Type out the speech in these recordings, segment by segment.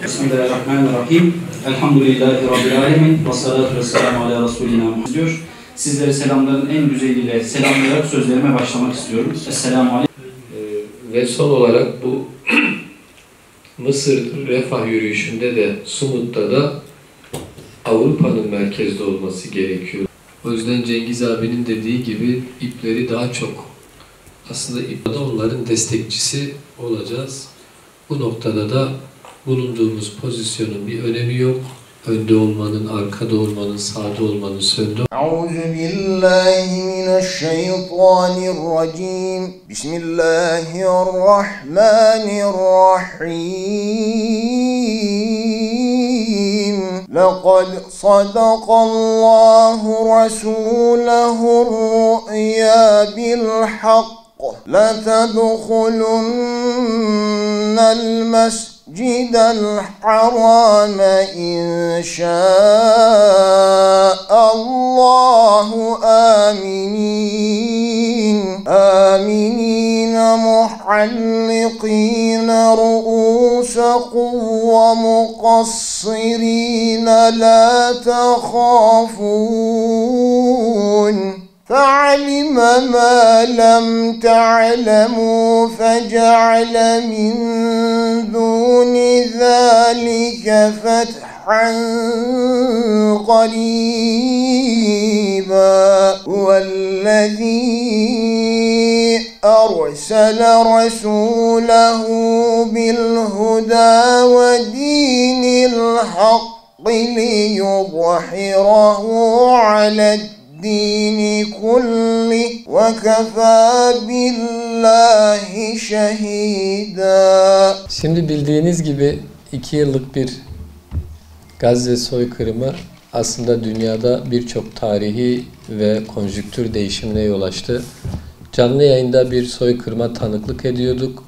Bismillahirrahmanirrahim. Elhamdülillahi Rabbil alemin. Ve salatu ve selamu ala Resulina Muhammed diyor. Sizlere selamların en güzeliyle selamlayarak sözlerime başlamak istiyorum. Esselamu aleyküm. Ve son olarak bu Mısır refah yürüyüşünde de Sumut'ta da Avrupa'nın merkezde olması gerekiyor. O yüzden Cengiz abinin dediği gibi ipleri daha çok aslında ipte onların destekçisi olacağız. Bu noktada da bulunduğumuz pozisyonun bir önemi yok. Önde olmanın, arkada olmanın, sağda olmanın, sönde. Euzubillahimineşşeytanirracim. Bismillahirrahmanirrahim. Laqad sadakallahu rasulehu'r-ru'ya bil-haqq. Letedhulunnel mescidel harame inşa'allahu aminin. Aminine muhallikine ru'usakum ve mukassirine la tekhafun. فَعَلِمَ مَا لَمْ تَعْلَمُوا فَجَعَلَ مِنْ دُونِ ذَلِكَ فَتْحًا قَرِيبًا وَالَّذِي أَرْسَلَ رَسُولَهُ بِالْهُدَى وَدِينِ الْحَقِّ لِيُظْهِرَهُ عَلَى الدين كله وكفى بالله شهيدا. Şimdi bildiğiniz gibi 2 yıllık bir Gazze soykırımı aslında dünyada birçok tarihi ve konjüktür değişimine yol açtı. Canlı yayında bir soykırıma tanıklık ediyorduk.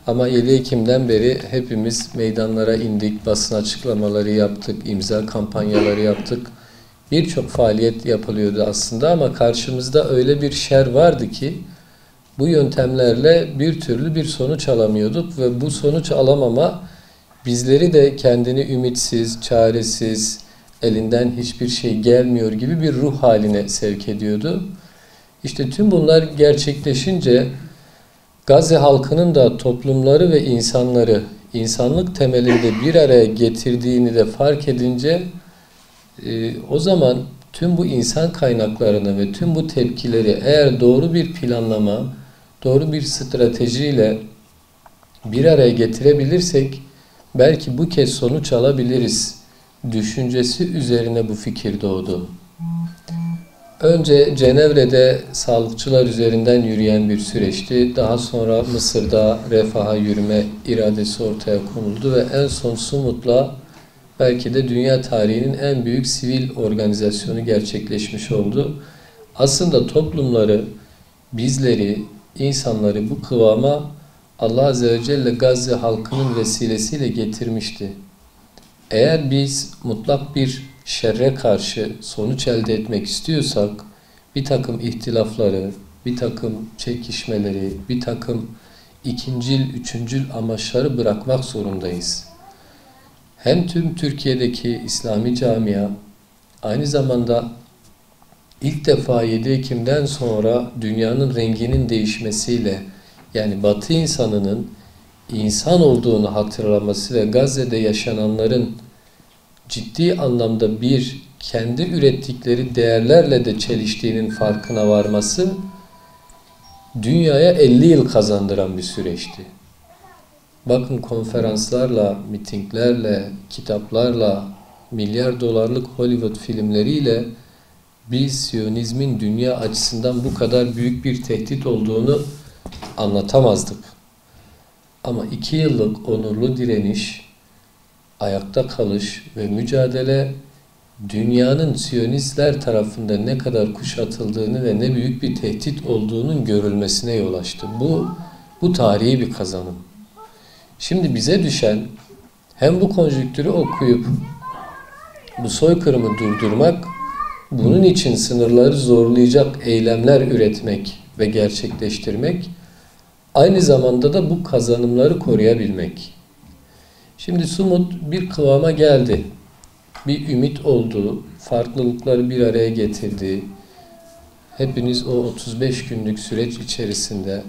Ama 7 Ekim'den beri hepimiz meydanlara indik, basın açıklamaları yaptık, imza kampanyaları yaptık. Birçok faaliyet yapılıyordu aslında ama karşımızda öyle bir şer vardı ki bu yöntemlerle bir türlü bir sonuç alamıyorduk ve bu sonuç alamama bizleri de kendini ümitsiz, çaresiz, elinden hiçbir şey gelmiyor gibi bir ruh haline sevk ediyordu. İşte tüm bunlar gerçekleşince Gazze halkının da toplumları ve insanları insanlık temelinde bir araya getirdiğini de fark edince o zaman tüm bu insan kaynaklarını ve tüm bu tepkileri eğer doğru bir planlama, doğru bir stratejiyle bir araya getirebilirsek belki bu kez sonuç alabiliriz düşüncesi üzerine bu fikir doğdu. Önce Cenevre'de sağlıkçılar üzerinden yürüyen bir süreçti. Daha sonra Mısır'da refaha yürüme iradesi ortaya konuldu ve en son Sumut'la belki de dünya tarihinin en büyük sivil organizasyonu gerçekleşmiş oldu. Aslında toplumları, bizleri, insanları bu kıvama Allah Azze ve Celle Gazze halkının vesilesiyle getirmişti. Eğer biz mutlak bir şerre karşı sonuç elde etmek istiyorsak, bir takım ihtilafları, bir takım çekişmeleri, bir takım ikincil, üçüncül amaçları bırakmak zorundayız. Hem tüm Türkiye'deki İslami camia, aynı zamanda ilk defa 7 Ekim'den sonra dünyanın renginin değişmesiyle, yani Batı insanının insan olduğunu hatırlaması ve Gazze'de yaşananların ciddi anlamda bir kendi ürettikleri değerlerle de çeliştiğinin farkına varması dünyaya 50 yıl kazandıran bir süreçti. Bakın konferanslarla, mitinglerle, kitaplarla, milyar dolarlık Hollywood filmleriyle biz Siyonizmin dünya açısından bu kadar büyük bir tehdit olduğunu anlatamazdık. Ama 2 yıllık onurlu direniş, ayakta kalış ve mücadele dünyanın Siyonistler tarafından ne kadar kuşatıldığını ve ne büyük bir tehdit olduğunun görülmesine yol açtı. Bu tarihi bir kazanım. Şimdi bize düşen hem bu konjüktürü okuyup bu soykırımı durdurmak, bunun için sınırları zorlayacak eylemler üretmek ve gerçekleştirmek, aynı zamanda da bu kazanımları koruyabilmek. Şimdi Sumut bir kıvama geldi. Bir ümit oldu, farklılıkları bir araya getirdi. Hepiniz o 35 günlük süreç içerisinde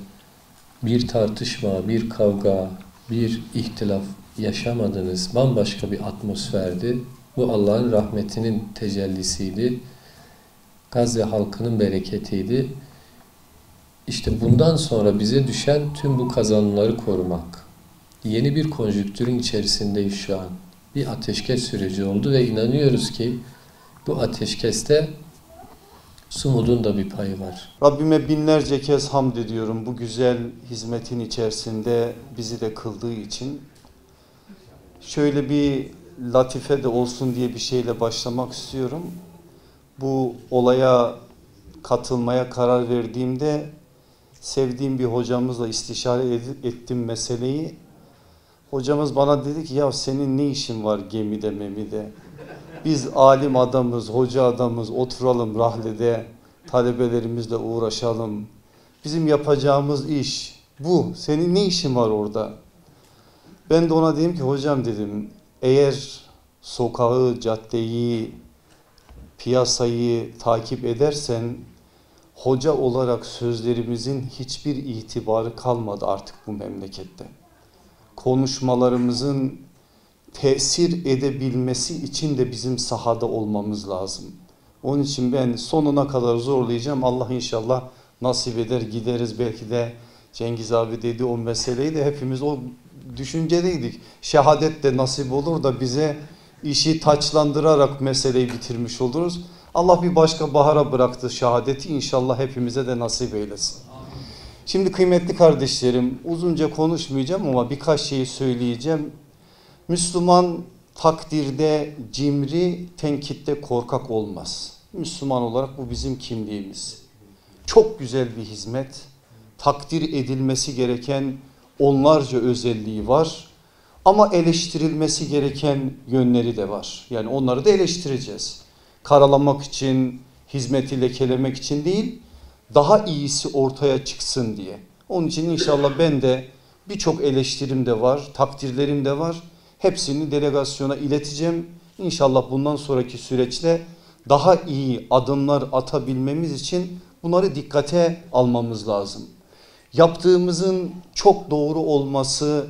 bir tartışma, bir kavga, bir ihtilaf yaşamadınız. Bambaşka bir atmosferdi. Bu Allah'ın rahmetinin tecellisiydi. Gazze halkının bereketiydi. İşte bundan sonra bize düşen tüm bu kazanımları korumak. Yeni bir konjüktürün içerisindeyiz şu an. Bir ateşkes süreci oldu ve inanıyoruz ki bu ateşkeste Sumud'un da bir payı var. Rabbime binlerce kez hamd ediyorum bu güzel hizmetin içerisinde bizi de kıldığı için. Şöyle bir latife de olsun diye bir şeyle başlamak istiyorum. Bu olaya katılmaya karar verdiğimde sevdiğim bir hocamızla istişare ettim meseleyi. Hocamız bana dedi ki ya senin ne işin var gemide memide? Biz alim adamız, hoca adamız, oturalım rahlede, talebelerimizle uğraşalım. Bizim yapacağımız iş bu. Senin ne işin var orada? Ben de ona dedim ki hocam dedim, eğer sokağı, caddeyi, piyasayı takip edersen hoca olarak sözlerimizin hiçbir itibarı kalmadı artık bu memlekette. Konuşmalarımızın tesir edebilmesi için de bizim sahada olmamız lazım. Onun için ben sonuna kadar zorlayacağım. Allah inşallah nasip eder gideriz. Belki de Cengiz abi dedi o meseleyi de hepimiz o düşüncedeydik. Şehadet de nasip olur da bize işi taçlandırarak meseleyi bitirmiş oluruz. Allah bir başka bahara bıraktı şehadeti, inşallah hepimize de nasip eylesin. Şimdi kıymetli kardeşlerim, uzunca konuşmayacağım ama birkaç şeyi söyleyeceğim. Müslüman takdirde cimri, tenkitte korkak olmaz. Müslüman olarak bu bizim kimliğimiz. Çok güzel bir hizmet, takdir edilmesi gereken onlarca özelliği var. Ama eleştirilmesi gereken yönleri de var. Yani onları da eleştireceğiz. Karalamak için, hizmeti lekelemek için değil, daha iyisi ortaya çıksın diye. Onun için inşallah ben de birçok eleştirim de var, takdirlerim de var. Hepsini delegasyona ileteceğim. İnşallah bundan sonraki süreçte daha iyi adımlar atabilmemiz için bunları dikkate almamız lazım. Yaptığımızın çok doğru olması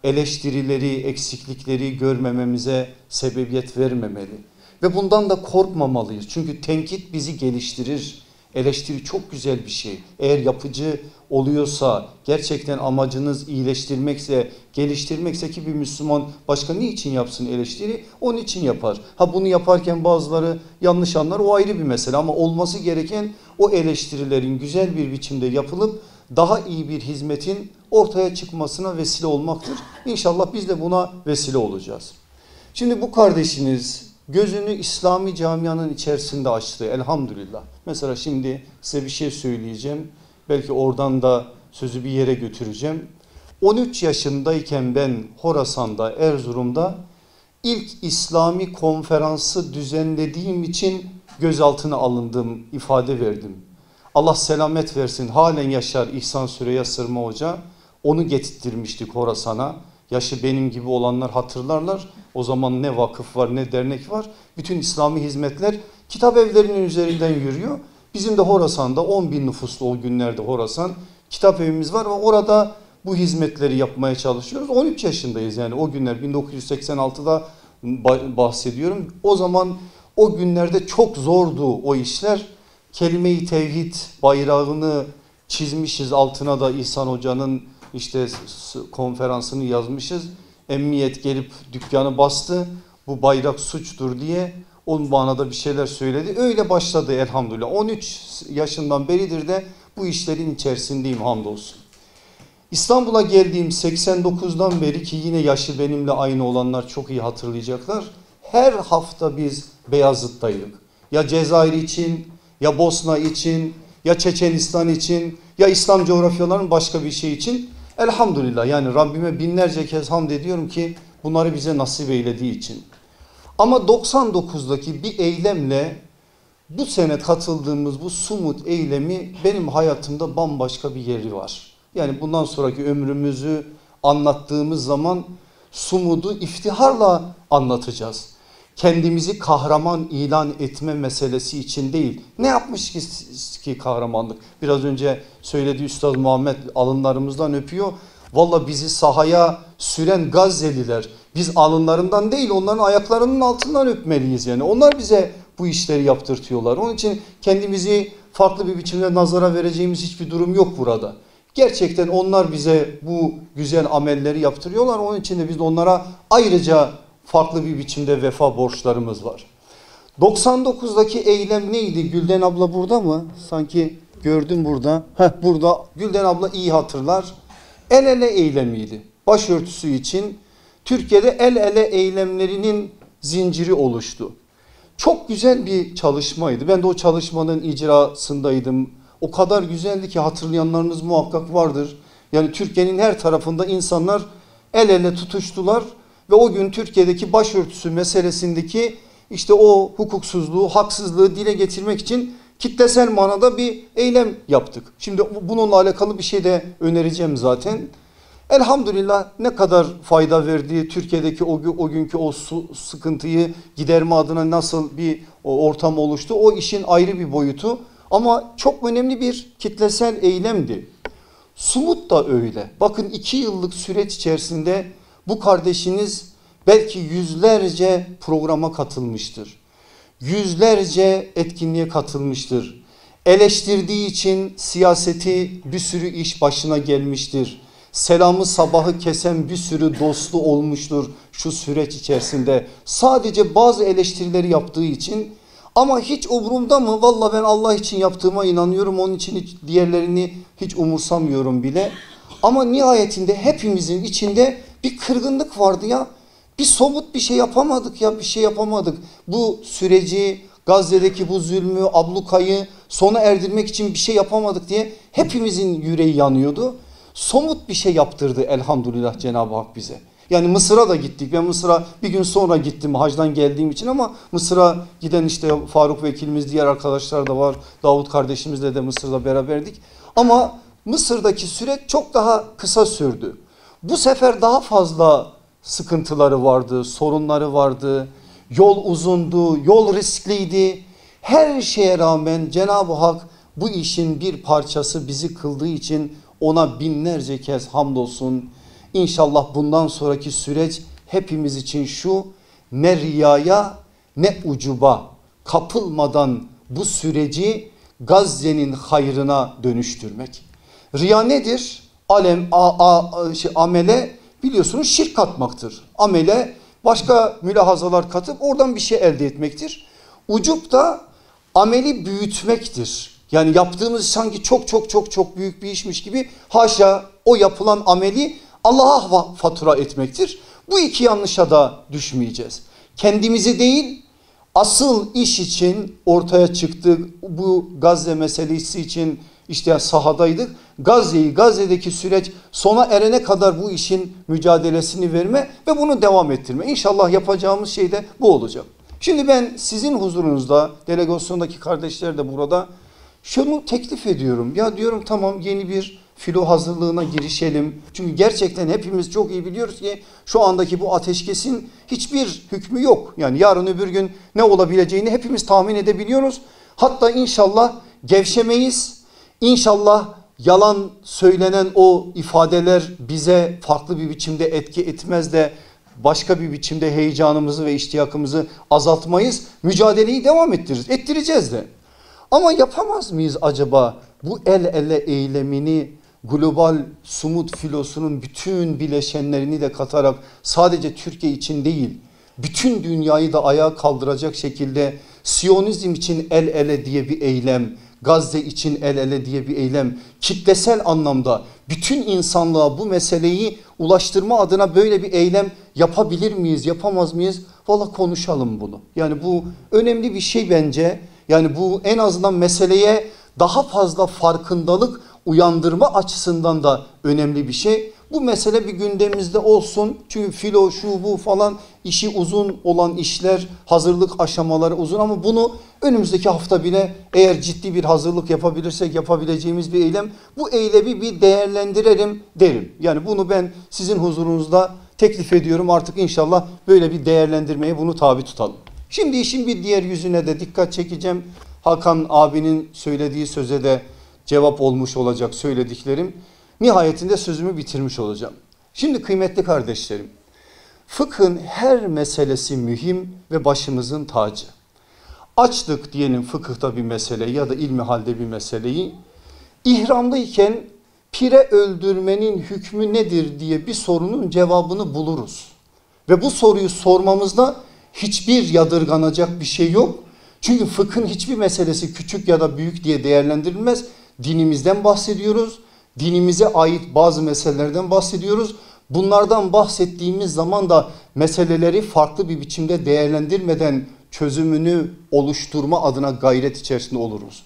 eleştirileri, eksiklikleri görmememize sebebiyet vermemeli. Ve bundan da korkmamalıyız. Çünkü tenkit bizi geliştirir. Eleştiri çok güzel bir şey. Eğer yapıcı oluyorsa, gerçekten amacınız iyileştirmekse, geliştirmekse ki bir Müslüman başka niçin yapsın eleştiri? Onun için yapar. Ha bunu yaparken bazıları yanlış anlar, o ayrı bir mesele ama olması gereken o eleştirilerin güzel bir biçimde yapılıp daha iyi bir hizmetin ortaya çıkmasına vesile olmaktır. İnşallah biz de buna vesile olacağız. Şimdi bu kardeşiniz gözünü İslami camianın içerisinde açtı elhamdülillah. Mesela şimdi size bir şey söyleyeceğim. Belki oradan da sözü bir yere götüreceğim. 13 yaşındayken ben Horasan'da, Erzurum'da ilk İslami konferansı düzenlediğim için gözaltına alındım, ifade verdim. Allah selamet versin, halen yaşar İhsan Süreyya Sırma Hoca. Onu getirttirmiştik Horasan'a. Yaşı benim gibi olanlar hatırlarlar. O zaman ne vakıf var ne dernek var. Bütün İslami hizmetler kitap evlerinin üzerinden yürüyor. Bizim de Horasan'da 10.000 nüfuslu o günlerde Horasan kitap evimiz var ve orada bu hizmetleri yapmaya çalışıyoruz. 13 yaşındayız yani o günler 1986'da bahsediyorum. O zaman o günlerde çok zordu o işler. Kelime-i tevhid bayrağını çizmişiz, altına da İhsan Hoca'nın işte konferansını yazmışız. Emniyet gelip dükkanı bastı, bu bayrak suçtur diye o manada bir şeyler söyledi. Öyle başladı elhamdülillah. 13 yaşından beridir de bu işlerin içerisindeyim hamdolsun. İstanbul'a geldiğim 89'dan beri, ki yine yaşı benimle aynı olanlar çok iyi hatırlayacaklar, her hafta biz Beyazıt'taydık. Ya Cezayir için, ya Bosna için, ya Çeçenistan için, ya İslam coğrafyalarının başka bir şey için. Elhamdülillah, yani Rabbime binlerce kez hamd ediyorum ki bunları bize nasip eylediği için. Ama 99'daki bir eylemle bu sene katıldığımız bu Sumut eylemi benim hayatımda bambaşka bir yeri var. Yani bundan sonraki ömrümüzü anlattığımız zaman Sumut'u iftiharla anlatacağız. Kendimizi kahraman ilan etme meselesi için değil. Ne yapmış ki kahramanlık? Biraz önce söylediği Üstad Muhammed, alınlarımızdan öpüyor. Valla bizi sahaya süren Gazze'liler, biz alınlarından değil onların ayaklarının altından öpmeliyiz yani. Onlar bize bu işleri yaptırtıyorlar. Onun için kendimizi farklı bir biçimde nazara vereceğimiz hiçbir durum yok burada. Gerçekten onlar bize bu güzel amelleri yaptırıyorlar. Onun için de biz onlara ayrıca farklı bir biçimde vefa borçlarımız var. 99'daki eylem neydi? Gülden abla burada mı? Sanki gördüm burada. Burada. Gülden abla iyi hatırlar. El ele eylemiydi. Başörtüsü için Türkiye'de el ele eylemlerinin zinciri oluştu. Çok güzel bir çalışmaydı. Ben de o çalışmanın icrasındaydım. O kadar güzeldi ki hatırlayanlarınız muhakkak vardır. Yani Türkiye'nin her tarafında insanlar el ele tutuştular ve o gün Türkiye'deki başörtüsü meselesindeki işte o hukuksuzluğu, haksızlığı dile getirmek için kitlesel manada bir eylem yaptık. Şimdi bununla alakalı bir şey de önereceğim zaten. Elhamdülillah ne kadar fayda verdiği, Türkiye'deki o günkü o sıkıntıyı giderme adına nasıl bir ortam oluştu, o işin ayrı bir boyutu. Ama çok önemli bir kitlesel eylemdi. Sumut da öyle. Bakın 2 yıllık süreç içerisinde bu kardeşiniz belki yüzlerce programa katılmıştır. Yüzlerce etkinliğe katılmıştır. Eleştirdiği için siyaseti bir sürü iş başına gelmiştir. Selamı sabahı kesen bir sürü dostu olmuştur şu süreç içerisinde. Sadece bazı eleştirileri yaptığı için. Ama hiç umurumda mı? Vallahi ben Allah için yaptığıma inanıyorum. Onun için diğerlerini hiç umursamıyorum bile. Ama nihayetinde hepimizin içinde bir kırgınlık vardı ya. Bir somut bir şey yapamadık ya, bir şey yapamadık. Bu süreci, Gazze'deki bu zulmü, ablukayı sona erdirmek için bir şey yapamadık diye hepimizin yüreği yanıyordu. Somut bir şey yaptırdı elhamdülillah Cenab-ı Hak bize. Yani Mısır'a da gittik. Ben Mısır'a bir gün sonra gittim hacdan geldiğim için, ama Mısır'a giden işte Faruk vekilimiz, diğer arkadaşlar da var. Davut kardeşimizle de Mısır'da beraberdik. Ama Mısır'daki süreç çok daha kısa sürdü. Bu sefer daha fazla sıkıntıları vardı, sorunları vardı. Yol uzundu, yol riskliydi. Her şeye rağmen Cenab-ı Hak bu işin bir parçası bizi kıldığı için ona binlerce kez hamdolsun. İnşallah bundan sonraki süreç hepimiz için şu: ne riyaya ne ucuba kapılmadan bu süreci Gazze'nin hayrına dönüştürmek. Riya nedir? Amele biliyorsunuz şirk katmaktır. Amele başka mülahazalar katıp oradan bir şey elde etmektir. Ucup da ameli büyütmektir. Yani yaptığımız sanki çok büyük bir işmiş gibi, haşa, o yapılan ameli Allah'a fatura etmektir. Bu iki yanlışa da düşmeyeceğiz. Kendimizi değil, asıl iş için ortaya çıktık. Bu Gazze meselesi için işte sahadaydık. Gazze'deki süreç sona erene kadar bu işin mücadelesini verme ve bunu devam ettirme. İnşallah yapacağımız şey de bu olacak. Şimdi ben sizin huzurunuzda, delegasyondaki kardeşler de burada, şunu teklif ediyorum. Ya diyorum, tamam, yeni bir filo hazırlığına girişelim. Çünkü gerçekten hepimiz çok iyi biliyoruz ki şu andaki bu ateşkesin hiçbir hükmü yok. Yani yarın öbür gün ne olabileceğini hepimiz tahmin edebiliyoruz. Hatta inşallah gevşemeyiz. İnşallah yalan söylenen o ifadeler bize farklı bir biçimde etki etmez de başka bir biçimde heyecanımızı ve iştiyakımızı azaltmayız. Mücadeleyi devam ettiririz. Ettireceğiz de. Ama yapamaz mıyız acaba bu el ele eylemini global sumut filosunun bütün bileşenlerini de katarak sadece Türkiye için değil, bütün dünyayı da ayağa kaldıracak şekilde Siyonizm için el ele diye bir eylem, Gazze için el ele diye bir eylem, kitlesel anlamda bütün insanlığa bu meseleyi ulaştırma adına böyle bir eylem yapabilir miyiz, yapamaz mıyız? Valla konuşalım bunu. Yani bu önemli bir şey bence. Yani bu en azından meseleye daha fazla farkındalık uyandırma açısından da önemli bir şey. Bu mesele bir gündemimizde olsun. Çünkü filo şu bu falan işi uzun olan işler, hazırlık aşamaları uzun ama bunu önümüzdeki hafta bile eğer ciddi bir hazırlık yapabilirsek yapabileceğimiz bir eylem. Bu eylemi bir değerlendirelim derim. Yani bunu ben sizin huzurunuzda teklif ediyorum. Artık inşallah böyle bir değerlendirmeye bunu tabi tutalım. Şimdi işin bir diğer yüzüne de dikkat çekeceğim. Hakan abinin söylediği söze de cevap olmuş olacak söylediklerim. Nihayetinde sözümü bitirmiş olacağım. Şimdi kıymetli kardeşlerim, fıkhın her meselesi mühim ve başımızın tacı. Açtık diyelim fıkıhta bir meseleyi ya da ilmihalde bir meseleyi. İhramdayken pire öldürmenin hükmü nedir diye bir sorunun cevabını buluruz. Ve bu soruyu sormamızda hiçbir yadırganacak bir şey yok. Çünkü fıkhın hiçbir meselesi küçük ya da büyük diye değerlendirilmez. Dinimizden bahsediyoruz. Dinimize ait bazı meselelerden bahsediyoruz. Bunlardan bahsettiğimiz zaman da meseleleri farklı bir biçimde değerlendirmeden çözümünü oluşturma adına gayret içerisinde oluruz.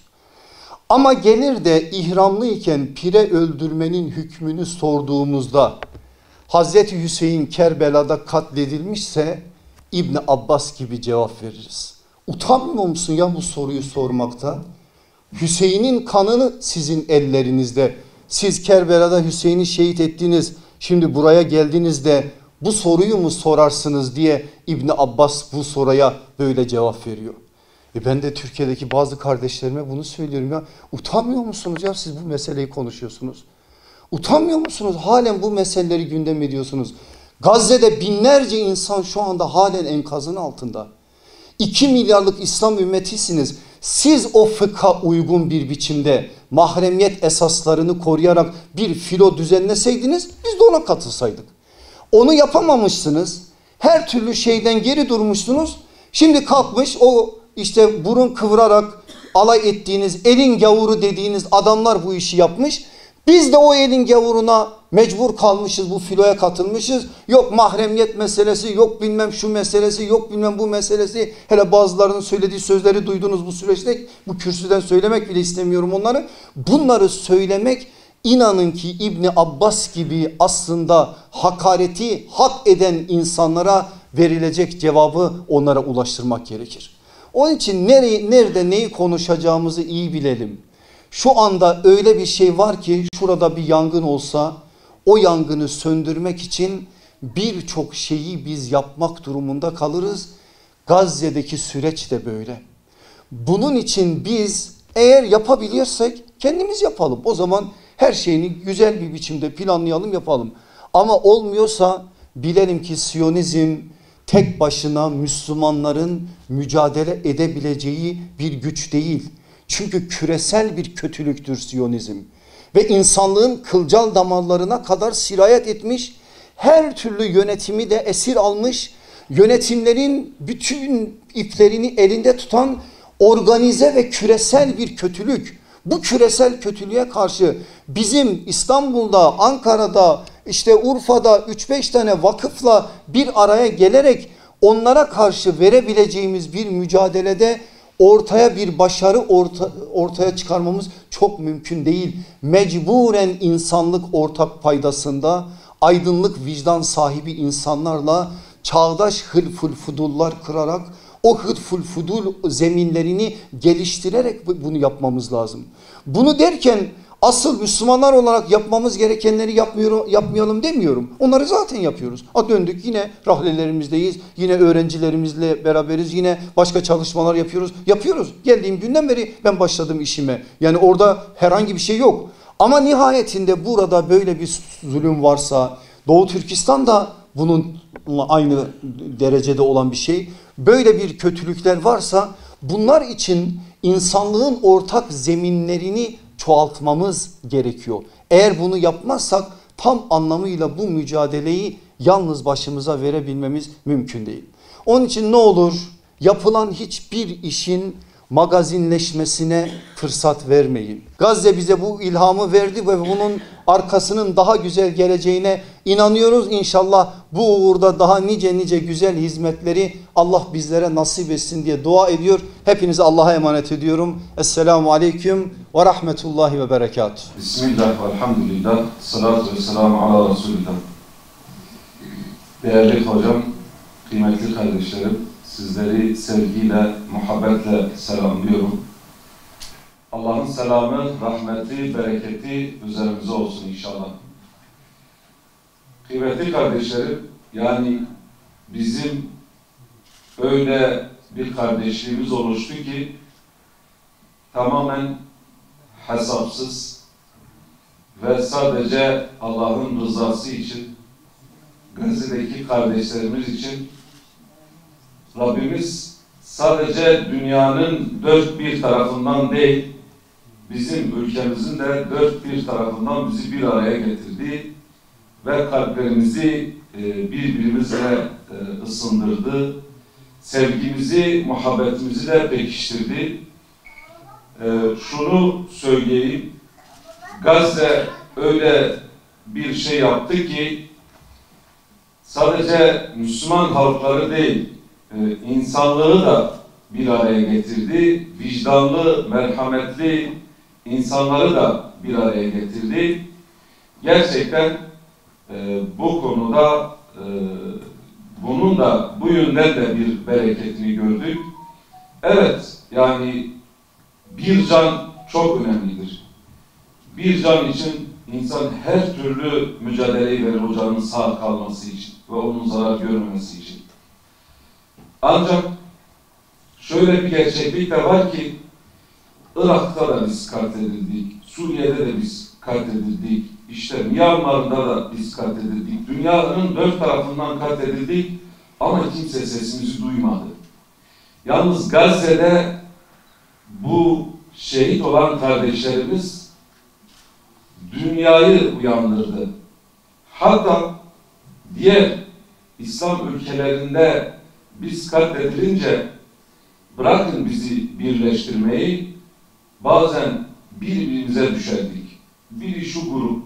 Ama gelir de ihramlıyken pire öldürmenin hükmünü sorduğumuzda Hazreti Hüseyin Kerbela'da katledilmişse İbni Abbas gibi cevap veririz. Utanmıyor musun ya bu soruyu sormakta? Hüseyin'in kanını sizin ellerinizde. Siz Kerbela'da Hüseyin'i şehit ettiniz. Şimdi buraya geldiğinizde bu soruyu mu sorarsınız diye İbni Abbas bu soruya böyle cevap veriyor. Ben de Türkiye'deki bazı kardeşlerime bunu söylüyorum ya. Utanmıyor musunuz ya siz bu meseleyi konuşuyorsunuz? Utanmıyor musunuz? Halen bu meseleleri gündem ediyorsunuz. Gazze'de binlerce insan şu anda halen enkazın altında. 2 milyarlık İslam ümmetisiniz. Siz o fıkha uygun bir biçimde mahremiyet esaslarını koruyarak bir filo düzenleseydiniz biz de ona katılsaydık. Onu yapamamışsınız. Her türlü şeyden geri durmuşsunuz. Şimdi kalkmış o işte burun kıvırarak alay ettiğiniz elin gavuru dediğiniz adamlar bu işi yapmış. Biz de o elin gavuruna mecbur kalmışız, bu filoya katılmışız. Yok mahremiyet meselesi, yok bilmem şu meselesi, yok bilmem bu meselesi. Hele bazılarının söylediği sözleri duydunuz bu süreçte. Bu kürsüden söylemek bile istemiyorum onları. Bunları söylemek inanın ki İbni Abbas gibi aslında hakareti hak eden insanlara verilecek cevabı onlara ulaştırmak gerekir. Onun için nerede neyi konuşacağımızı iyi bilelim. Şu anda öyle bir şey var ki şurada bir yangın olsa o yangını söndürmek için birçok şeyi biz yapmak durumunda kalırız. Gazze'deki süreç de böyle. Bunun için biz eğer yapabiliyorsak kendimiz yapalım. O zaman her şeyini güzel bir biçimde planlayalım yapalım. Ama olmuyorsa bilelim ki Siyonizm tek başına Müslümanların mücadele edebileceği bir güç değil. Çünkü küresel bir kötülüktür Siyonizm. Ve insanlığın kılcal damarlarına kadar sirayet etmiş, her türlü yönetimi de esir almış, yönetimlerin bütün iplerini elinde tutan organize ve küresel bir kötülük. Bu küresel kötülüğe karşı bizim İstanbul'da, Ankara'da, işte Urfa'da 3-5 tane vakıfla bir araya gelerek onlara karşı verebileceğimiz bir mücadelede ortaya bir başarı ortaya çıkarmamız çok mümkün değil. Mecburen insanlık ortak paydasında aydınlık vicdan sahibi insanlarla çağdaş hılful fudullar kırarak o hılful fudul zeminlerini geliştirerek bunu yapmamız lazım. Bunu derken asıl Müslümanlar olarak yapmamız gerekenleri yapmayalım demiyorum. Onları zaten yapıyoruz. Döndük yine rahlelerimizdeyiz. Yine öğrencilerimizle beraberiz. Yine başka çalışmalar yapıyoruz. Yapıyoruz. Geldiğim günden beri ben başladım işime. Yani orada herhangi bir şey yok. Ama nihayetinde burada böyle bir zulüm varsa Doğu Türkistan'da bunun aynı derecede olan bir şey. Böyle bir kötülükler varsa bunlar için insanlığın ortak zeminlerini çoğaltmamız gerekiyor. Eğer bunu yapmazsak tam anlamıyla bu mücadeleyi yalnız başımıza verebilmemiz mümkün değil. Onun için ne olur, yapılan hiçbir işin magazinleşmesine fırsat vermeyin. Gazze bize bu ilhamı verdi ve bunun arkasının daha güzel geleceğine inanıyoruz. İnşallah bu uğurda daha nice güzel hizmetleri Allah bizlere nasip etsin diye dua ediyor. Hepinizi Allah'a emanet ediyorum. Esselamu Aleyküm ve Rahmetullahi ve Berekatuhu. Bismillah ve elhamdülillah. Salatu ve selamu ala Resulillah. Değerli hocam, kıymetli kardeşlerim, sizleri sevgiyle, muhabbetle selamlıyorum. Allah'ın selamı, rahmeti, bereketi üzerimize olsun inşallah. Kıymetli kardeşlerim, yani bizim öyle bir kardeşliğimiz oluştu ki tamamen hesapsız ve sadece Allah'ın rızası için, Gazze'deki kardeşlerimiz için Rabbimiz sadece dünyanın dört bir tarafından değil, bizim ülkemizin de dört bir tarafından bizi bir araya getirdi ve kalplerimizi birbirimizle ısındırdı. Sevgimizi, muhabbetimizi de pekiştirdi. Şunu söyleyeyim, Gazze öyle bir şey yaptı ki sadece Müslüman halkları değil, insanlığı da bir araya getirdi. Vicdanlı, merhametli insanları da bir araya getirdi. Gerçekten bu konuda bunun da bu yönden de bir bereketini gördük. Evet, yani bir can çok önemlidir. Bir can için insan her türlü mücadeleyi verir o canın sağ kalması için ve onun zarar görmemesi için. Ancak şöyle bir gerçeklik de var ki Irak'ta da biz katledildik, Suriye'de de biz katledildik, işte Myanmar'da da biz katledildik, dünyanın dört tarafından katledildik ama kimse sesimizi duymadı. Yalnız Gazze'de bu şehit olan kardeşlerimiz dünyayı uyandırdı. Hatta diğer İslam ülkelerinde biz katledilince bırakın bizi birleştirmeyi, bazen birbirimize düşerdik. Biri şu grup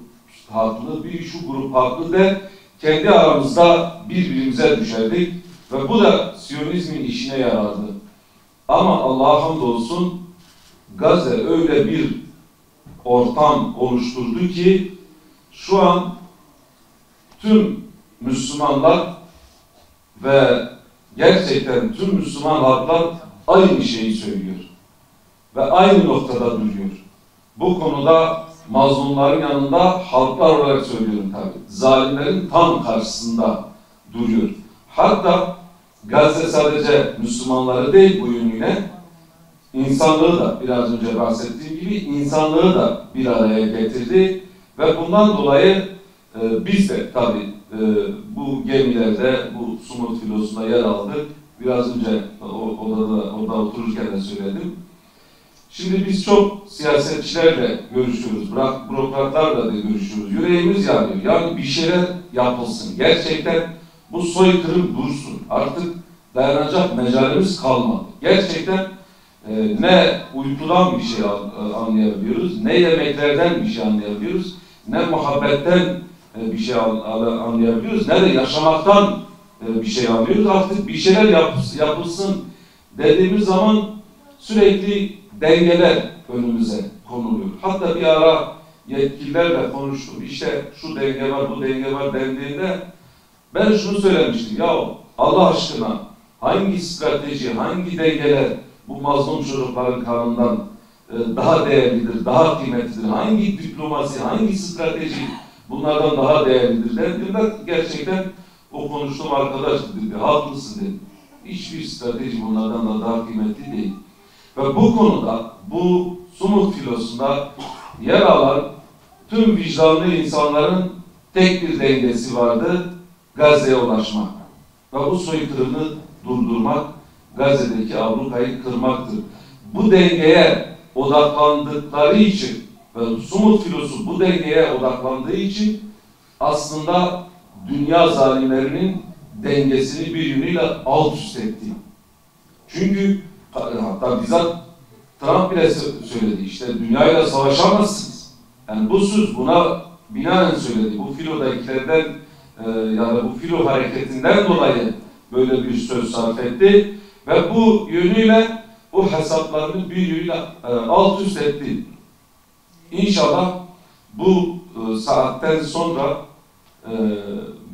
haklı, biri şu grup haklı de kendi aramızda birbirimize düşerdik ve bu da Siyonizmin işine yarardı. Ama Allah'a hamdolsun Gazze öyle bir ortam oluşturdu ki şu an tüm Müslümanlar ve gerçekten tüm Müslüman halklar aynı şeyi söylüyor ve aynı noktada duruyor. Bu konuda mazlumların yanında halklar olarak söylüyorum tabii. Zalimlerin tam karşısında duruyor. Hatta Gazze sadece Müslümanları değil bu yönüyle, insanlığı da biraz önce bahsettiğim gibi insanlığı da bir araya getirdi ve bundan dolayı biz de tabii bu gemilerde, bu Sumut filosunda yer aldık. Biraz önce orada otururken de söyledim. Şimdi biz çok siyasetçilerle görüşüyoruz, bürokratlarla da görüşüyoruz. Yüreğimiz yanıyor. Yani bir şeyler yapılsın. Gerçekten bu soykırım dursun. Artık dayanacak mecalimiz kalmadı. Gerçekten ne uykudan bir şey anlayabiliyoruz, ne yemeklerden bir şey anlayabiliyoruz, ne muhabbetten bir şey anlayabiliyoruz, ne de yaşamaktan bir şey anlıyoruz. Artık bir şeyler yapılsın dediğimiz zaman sürekli dengeler önümüze konuluyor. Hatta bir ara yetkililerle konuştum. İşte şu denge var, bu denge var dendiğinde ben şunu söylemiştim. Ya Allah aşkına hangi strateji, hangi dengeler bu mazlum çocukların kanından daha değerlidir, daha kıymetlidir? Hangi diplomasi, hangi strateji bunlardan daha değerlidir dendiğinde gerçekten o konuştuğum arkadaş dedi, haklısın dedi. Hiçbir strateji bunlardan da daha kıymetli değil. Ve bu konuda, bu Sumut filosunda yer alan tüm vicdanlı insanların tek bir dengesi vardı, Gazze'ye ulaşmak. ve bu soykırımı durdurmak, Gazze'deki ablukayı kırmaktır. Bu dengeye odaklandıkları için ve Sumut filosu bu dengeye odaklandığı için aslında dünya zalimlerinin dengesini bir yönüyle alt üst etti. Çünkü hatta bizzat Trump bile söyledi, işte dünyayla savaşamazsınız. Yani bu söz buna binaen söyledi. Bu filodakilerden ya da bu filo hareketinden dolayı böyle bir söz sarf etti ve bu yönüyle o hesaplarını bir yönüyle alt üst etti. İnşallah bu saatten sonra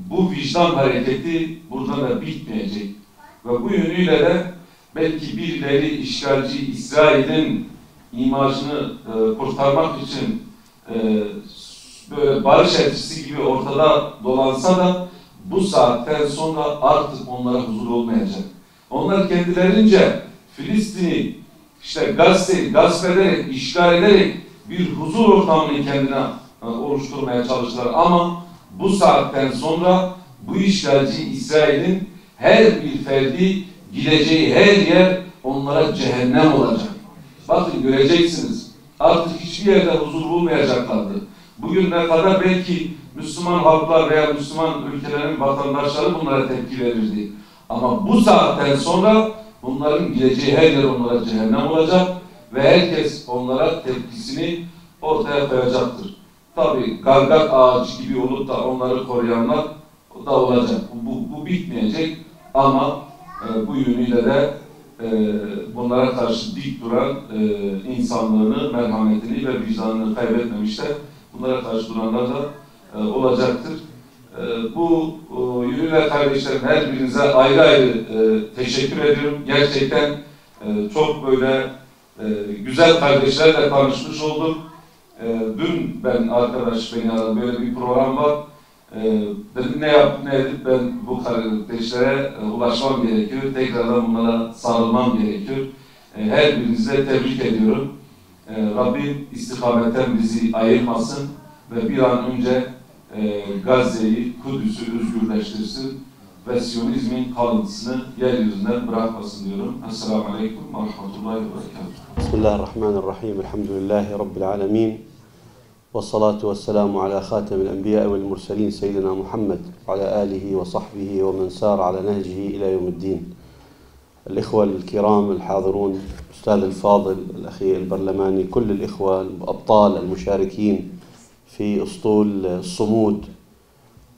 bu vicdan hareketi burada da bitmeyecek. Ve bu yönüyle de belki birileri işgalci İsrail'in imajını kurtarmak için böyle barış elçisi gibi ortada dolansa da bu saatten sonra artık onlara huzur olmayacak. Onlar kendilerince Filistin'i işte Gazze'yi gasp ederek, işgal ederek bir huzur ortamını kendine oluşturmaya çalıştılar. Ama bu saatten sonra bu işgalci İsrail'in her bir ferdi gideceği her yer onlara cehennem olacak. Bakın göreceksiniz. Artık hiçbir yerde huzur bulmayacaklardı. Bugüne kadar belki Müslüman halklar veya Müslüman ülkelerin vatandaşları bunlara tepki verirdi. Ama bu saatten sonra bunların gideceği her yer onlara cehennem olacak ve herkes onlara tepkisini ortaya koyacaktır. Tabii gargak ağacı gibi olup da onları koruyanlar da olacak. Bu bitmeyecek ama bu yönüyle de bunlara karşı dik duran insanlığını, merhametini ve vicdanını kaybetmemişler. Bunlara karşı duranlar da olacaktır. Bu yönüyle kardeşlerim her birinize ayrı ayrı teşekkür ediyorum. Gerçekten çok böyle güzel kardeşlerle tanışmış oldum. Dün arkadaş beni aradı, böyle bir program var. Dedim ne edip ben bu kardeşlere ulaşmam gerekiyor. Tekrardan bunlara sarılmam gerekiyor. Her birinize tebrik ediyorum. Rabbim istikametten bizi ayırmasın ve bir an önce Gazze'yi, Kudüs'ü özgürleştirsin ve Siyonizmin kalıntısını yeryüzünden bırakmasın diyorum. Esselamu Aleyküm ve Rahmetullahi ve Berekatuhu. Bismillahirrahmanirrahim. Elhamdülillahi Rabbil alemin. Vessalatu vesselamu ala khatemil enbiya vel murselin seyyidina Muhammed ve ala alihi ve sahbihi ve men sar ala nehcihi ila yevmiddin. الإخوة الكرام الحاضرون أستاذ الفاضل الأخي البرلماني كل الإخوة الأبطال المشاركين في أسطول الصمود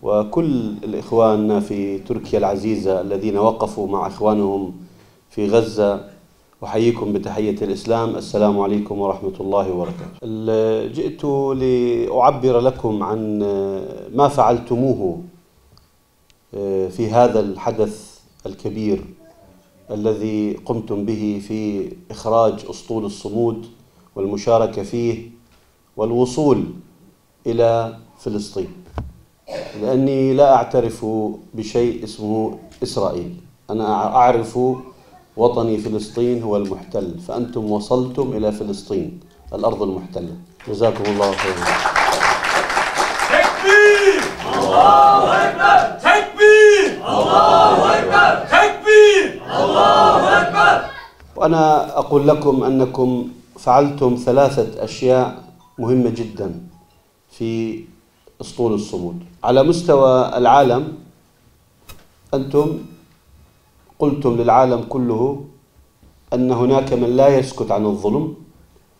وكل الإخوان في تركيا العزيزة الذين وقفوا مع إخوانهم في غزة أحييكم بتحية الإسلام السلام عليكم ورحمة الله وبركاته. جئت لأعبر لكم عن ما فعلتموه في هذا الحدث الكبير الذي قمتم به في إخراج أسطول الصمود والمشاركة فيه والوصول إلى فلسطين، لأني لا أعترف بشيء اسمه إسرائيل. أنا أعرف وطني فلسطين هو المحتل، فأنتم وصلتم إلى فلسطين الأرض المحتلة. جزاكم الله خيرا. تكبير! الله أكبر! تكبير! الله أكبر! تكبير! الله أكبر! وأنا أقول لكم أنكم فعلتم ثلاثة أشياء مهمة جدا في أسطول الصمود. على مستوى العالم أنتم قلتم للعالم كله أن هناك من لا يسكت عن الظلم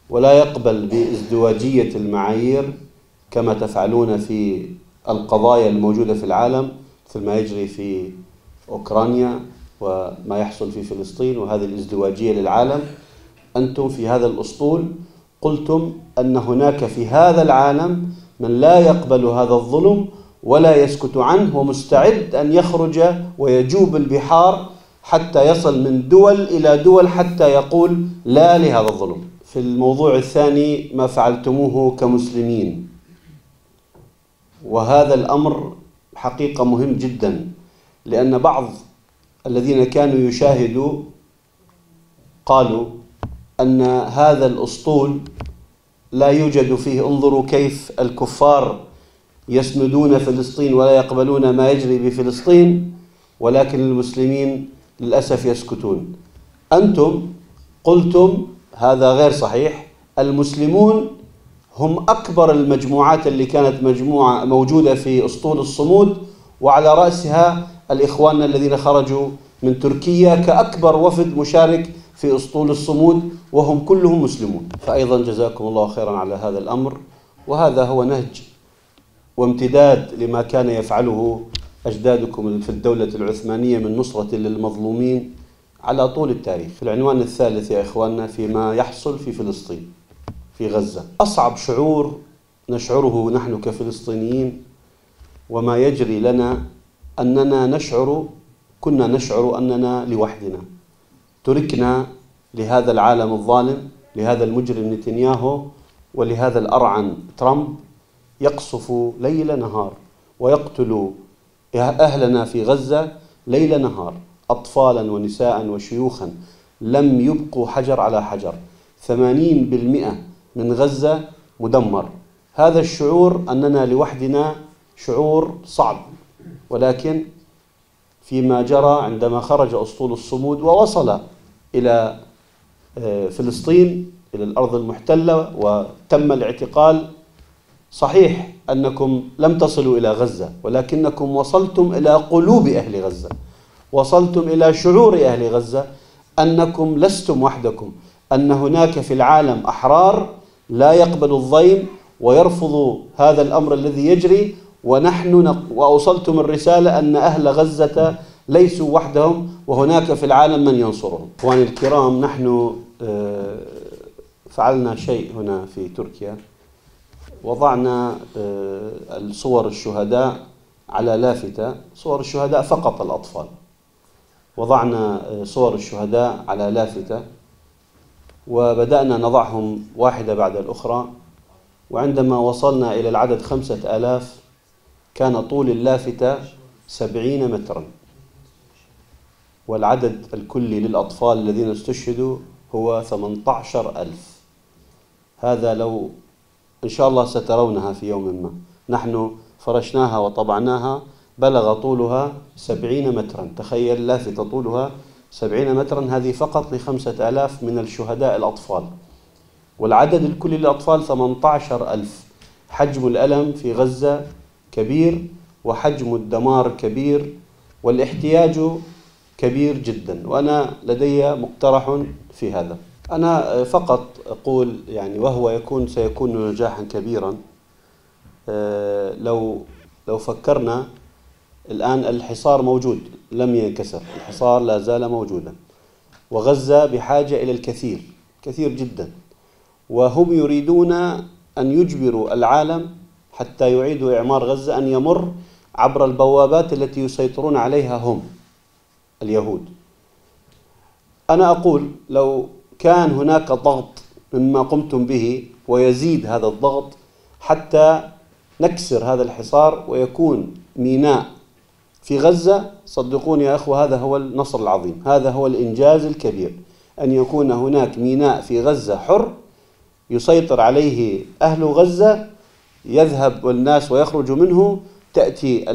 ولا يقبل بازدواجية المعايير كما تفعلون في القضايا الموجودة في العالم، مثل ما يجري في أوكرانيا وما يحصل في فلسطين وهذه الازدواجية للعالم. أنتم في هذا الأسطول قلتم أن هناك في هذا العالم من لا يقبل هذا الظلم ولا يسكت عنه ومستعد أن يخرج ويجوب البحار حتى يصل من دول إلى دول حتى يقول لا لهذا الظلم. في الموضوع الثاني ما فعلتموه كمسلمين، وهذا الأمر حقيقة مهم جدا، لأن بعض الذين كانوا يشاهدوا قالوا أن هذا الأسطول لا يوجد فيه، انظروا كيف الكفار يسندون فلسطين ولا يقبلون ما يجري بفلسطين، ولكن المسلمين للأسف يسكتون. أنتم قلتم هذا غير صحيح. المسلمون هم أكبر المجموعات اللي كانت موجودة في أسطول الصمود، وعلى رأسها الإخوان الذين خرجوا من تركيا كأكبر وفد مشارك في أسطول الصمود، وهم كلهم مسلمون. فأيضا جزاكم الله خيرا على هذا الأمر، وهذا هو نهج وامتداد لما كان يفعله أجدادكم في الدولة العثمانية من نصرة للمظلومين على طول التاريخ. في العنوان الثالث يا إخواننا فيما يحصل في فلسطين في غزة، أصعب شعور نشعره نحن كفلسطينيين وما يجري لنا أننا كنا نشعر أننا لوحدنا، تركنا لهذا العالم الظالم، لهذا المجرم نتنياهو، ولهذا الأرعن ترامب يقصف ليل نهار ويقتل أهلنا في غزة ليل نهار، أطفالا ونساء وشيوخا، لم يبقوا حجر على حجر. 80% من غزة مدمر. هذا الشعور أننا لوحدنا شعور صعب، ولكن فيما جرى عندما خرج أسطول الصمود ووصل إلى فلسطين، إلى الأرض المحتلة، وتم الاعتقال. صحيح أنكم لم تصلوا إلى غزة، ولكنكم وصلتم إلى قلوب أهل غزة، وصلتم إلى شعور أهل غزة أنكم لستم وحدكم، أن هناك في العالم أحرار لا يقبل الضيم ويرفض هذا الأمر الذي يجري، وأوصلتم الرسالة أن أهل غزة ليسوا وحدهم وهناك في العالم من ينصرهم. إخواني الكرام، نحن فعلنا شيء هنا في تركيا، وضعنا الصور الشهداء على لافتة، صور الشهداء فقط الأطفال، وضعنا صور الشهداء على لافتة وبدأنا نضعهم واحدة بعد الأخرى، وعندما وصلنا إلى العدد 5000 كان طول اللافتة 70 مترا، والعدد الكلي للأطفال الذين استشهدوا هو 18,000. هذا لو إن شاء الله سترونها في يوم ما، نحن فرشناها وطبعناها، بلغ طولها 70 مترا. تخيل لافتة طولها 70 مترا، هذه فقط ل5,000 من الشهداء الأطفال، والعدد الكلي للأطفال 18,000. حجم الألم في غزة كبير، وحجم الدمار كبير، والاحتياج كبير جدا. وأنا لدي مقترح في هذا، أنا فقط أقول يعني، وهو سيكون نجاحا كبيرا لو فكرنا. الآن الحصار موجود لم ينكسر، الحصار لا زال موجودا، وغزة بحاجة إلى الكثير كثير جدا، وهم يريدون أن يجبروا العالم حتى يعيدوا إعمار غزة أن يمر عبر البوابات التي يسيطرون عليها هم اليهود. أنا أقول لو كان هناك ضغط مما قمتم به ويزيد هذا الضغط حتى نكسر هذا الحصار ويكون ميناء في غزة، صدقوني يا أخوة هذا هو النصر العظيم، هذا هو الإنجاز الكبير، أن يكون هناك ميناء في غزة حر يسيطر عليه أهل غزة، يذهب والناس ويخرجوا منه، تأتي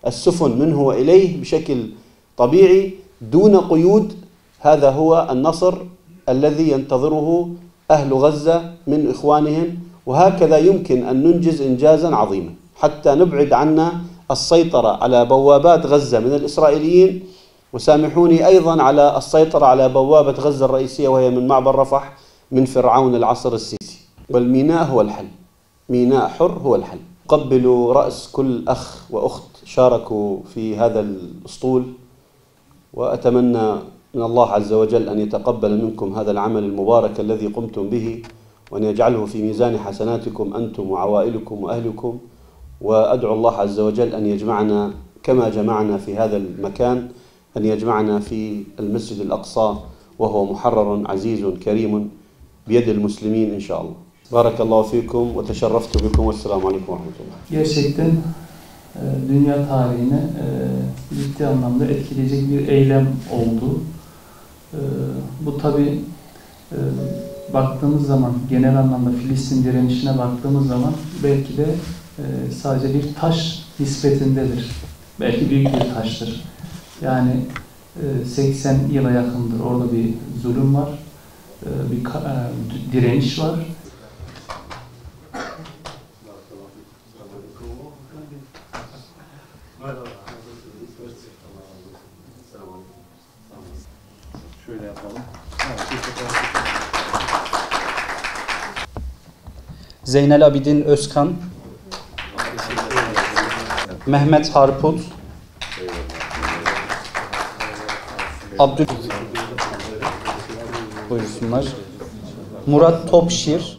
السفن منه وإليه بشكل طبيعي دون قيود. هذا هو النصر الذي ينتظره أهل غزة من إخوانهم، وهكذا يمكن أن ننجز إنجازا عظيما حتى نبعد عنا السيطرة على بوابات غزة من الإسرائيليين، وسامحوني أيضا على السيطرة على بوابة غزة الرئيسية وهي من معبر رفح من فرعون العصر السيسي. والميناء هو الحل، ميناء حر هو الحل. قبلوا رأس كل أخ وأخت شاركوا في هذا الأسطول، وأتمنى من الله عز وجل أن يتقبل منكم هذا العمل المبارك الذي قمتم به، وأن يجعله في ميزان حسناتكم أنتم وعوائلكم وأهلكم. وأدعو الله عز وجل أن يجمعنا كما جمعنا في هذا المكان، أن يجمعنا في المسجد الأقصى وهو محرر عزيز كريم بيد المسلمين إن شاء الله. بارك الله فيكم وتشرفت بكم والسلام عليكم ورحمة الله. Gerçekten dünya tarihine ciddi anlamda etkileyecek bir eylem oldu. Bu tabi baktığımız zaman, genel anlamda Filistin direnişine baktığımız zaman belki de sadece bir taş nispetindedir. belki büyük bir taştır. Yani 80 yıla yakındır orada bir zulüm var, bir direniş var. Şöyle yapalım. Zeynel Abidin Özkan, Mehmet Harput, Buyursunlar. Murat Topşir,